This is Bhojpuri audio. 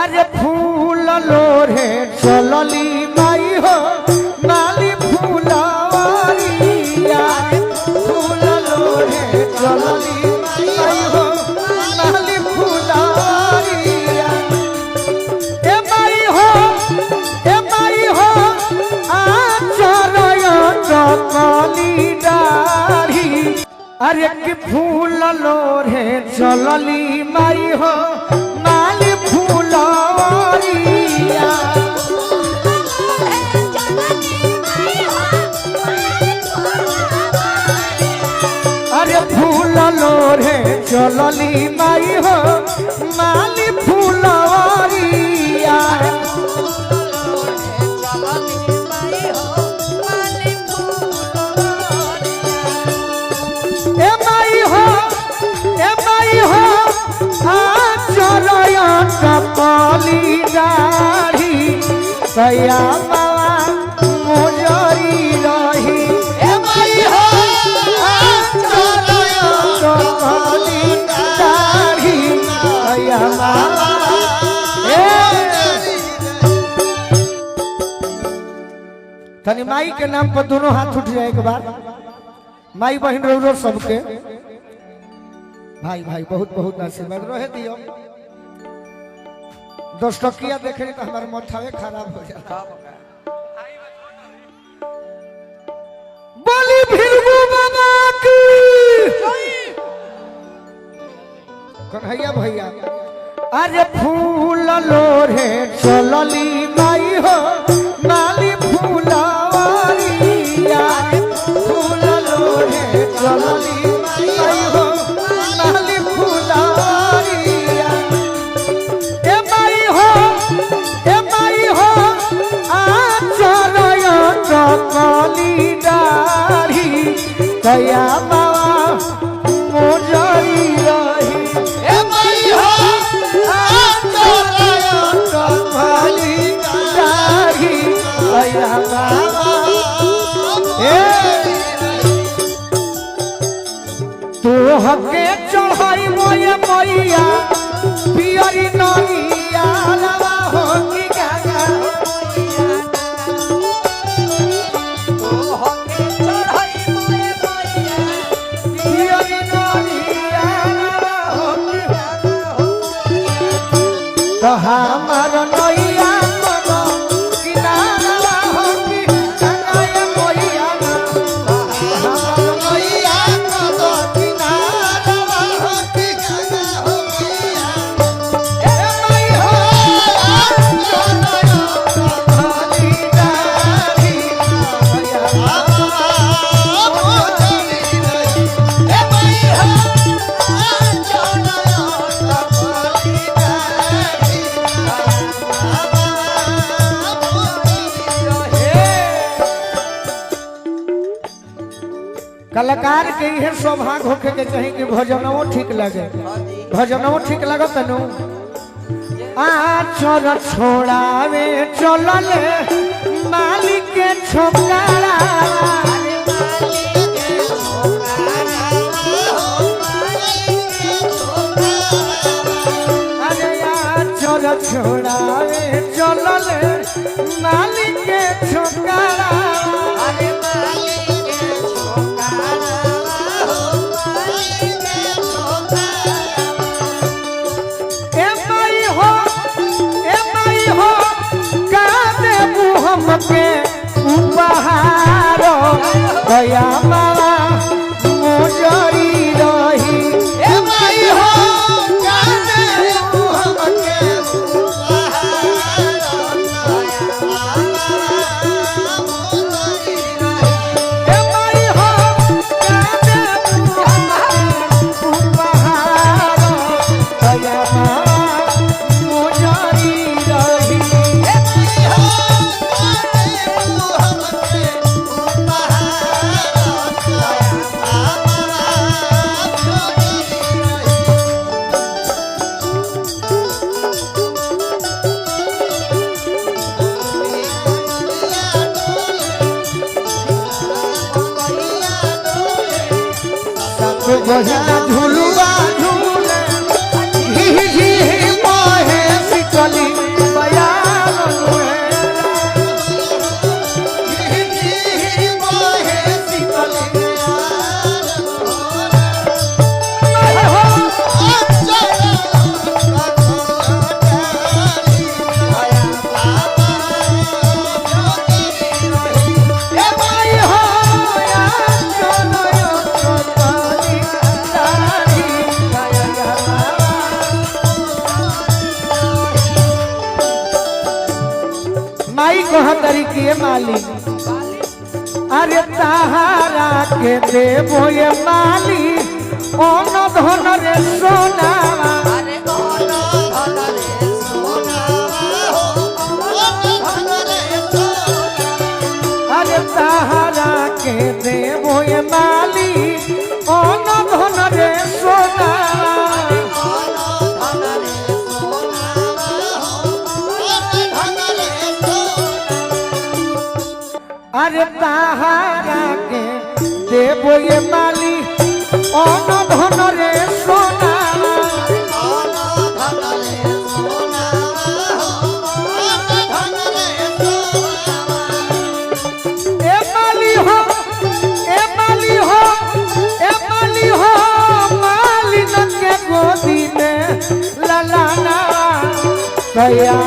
अरे फूल लोरे चलली माई हो नाली फूलवारिया फूल लोरे चलली माई हो नाली फूलवारिया ए माई हो आचरय चकली डाढ़ी अरे कि फूल लोरे चलली माई हो नाली फूलवारिया अरे फूल लोरे चलली माई हो नाली फूलवारिया ए माई हो आचरय चकली डाढ़ी सया बाबा मोजरी रही ए माई हो आचरय चकली डाढ़ी सया बाबा तनी माई के नाम पर दोनों हाथ उठ जाए के बाद माई बहन रो सबके भाई भाई बहुत बहुत आशीर्वाद रहे दियो 10 टकिया देखे तो हमारे माथावे खराब हो जाता बोली भिलगु बाबा की कन्हैया भैया अरे फूल लोरे चलली माई हो नाली फूलवारिया फूल लोरे चलली माई हो नाली फूलवारिया ए माई हो आचरय चकली डाढ़ी दया बाबा मोजरी रही ए माई हो आचरय चकली डाढ़ी दया बाबा तू हके चढ़ाई मोये मैया पियरी नैया लवा हो कि गागा तू हके चढ़ाई मोये मैया पियरी नैया लवा हो कि गागा तो हमार नैया मनो किनारा हो कि गागा ये मैया हमार नैया मनो किनारा हो कि गागा हो मैया ए माई हो आचरय चकली डाढ़ी सया बाबा मोजरी रही ए माई हो आचरय चकली डाढ़ी कलाकार के यह सौभाग्य होके के चाहिए कि भजनों ठीक लगे भजनों ठीक लगे तनु आचर छोड़ावे चलले मालिक के छोकरा अरे आचर छोड़ावे चलले मालिक के छोकरा हमके उपहार दया बाबा मोजरी रही ए माई हो जाने हमके उपहार दया बाबा मोजरी रही ए माई हो जाने हमके उपहार दया बाबा मोजरी रही ए माई हो झुलुआ झूले झी झी मोहे सिकली माई कह तरीके माली अरे ताहारा के देवो ये माली ओन धन रे सोना अरे ओन धन रे सोना धन रे सोना अरे ताहारा के देवो ये माली ओन धन रे सोना अरे ताहारा के देवो ये माली ओन धन रे सोना ए माली हो ए माली हो ए माली हो मालिन के गोदी में ललाना दया